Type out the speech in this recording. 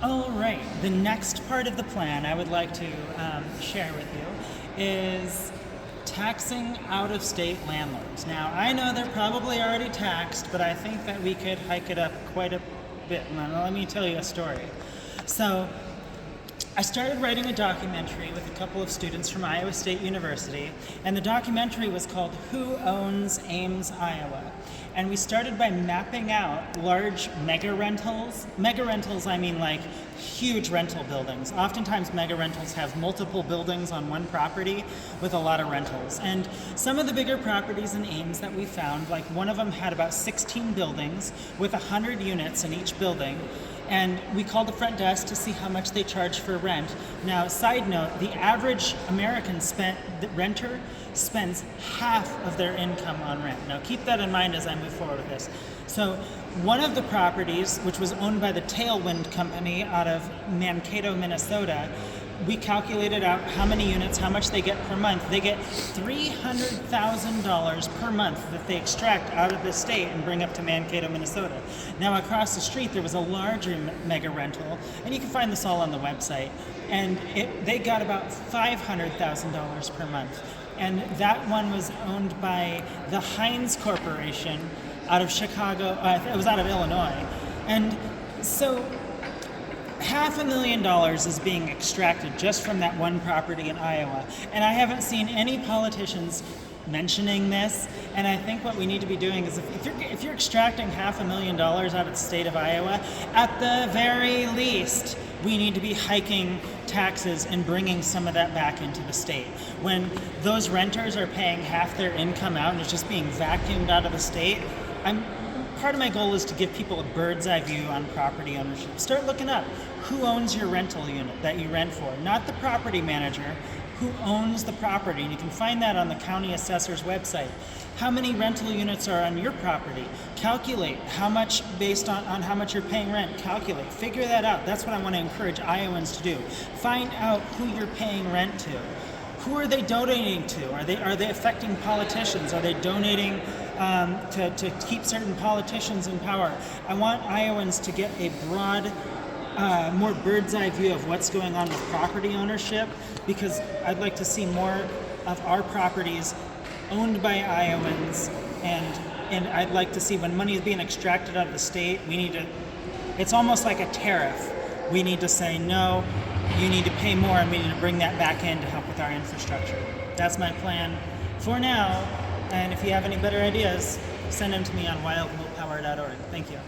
All right, the next part of the plan I would like to share with you is taxing out-of-state landlords. Now, I know they're probably already taxed, but I think that we could hike it up quite a bit. Now, let me tell you a story. So, I started writing a documentary with a couple of students from Iowa State University, and the documentary was called Who Owns Ames, Iowa? And we started by mapping out large mega rentals. Mega rentals, I mean like huge rental buildings. Oftentimes mega rentals have multiple buildings on one property with a lot of rentals. And some of the bigger properties in Ames that we found, like one of them had about 16 buildings with 100 units in each building. And we called the front desk to see how much they charge for rent. Now, side note, the average American renter spends half of their income on rent. Now, keep that in mind as I move forward with this. So, one of the properties, which was owned by the Tailwind Company out of Mankato, Minnesota, we calculated out how many units, how much they get per month. They get $300,000 per month that they extract out of the state and bring up to Mankato, Minnesota. Now across the street there was a larger mega rental, and you can find this all on the website, and they got about $500,000 per month. And that one was owned by the Heinz Corporation out of Chicago, it was out of Illinois. And so $500,000 is being extracted just from that one property in Iowa. And I haven't seen any politicians mentioning this. And I think what we need to be doing is if you're extracting $500,000 out of the state of Iowa, at the very least, we need to be hiking taxes and bringing some of that back into the state. When those renters are paying half their income out and it's just being vacuumed out of the state, part of my goal is to give people a bird's eye view on property ownership. Start looking up who owns your rental unit that you rent for, not the property manager, who owns the property. And you can find that on the county assessor's website. How many rental units are on your property? Calculate how much based on how much you're paying rent. Calculate, figure that out. That's what I want to encourage Iowans to do. Find out who you're paying rent to. Who are they donating to? Are they affecting politicians? Are they donating to keep certain politicians in power? I want Iowans to get a broad, more bird's eye view of what's going on with property ownership, because I'd like to see more of our properties owned by Iowans, and I'd like to see when money is being extracted out of the state, it's almost like a tariff. We need to say, no, you need to pay more, and we need to bring that back in to help with our infrastructure. That's my plan for now, and if you have any better ideas, send them to me on wildwillpower.org. Thank you.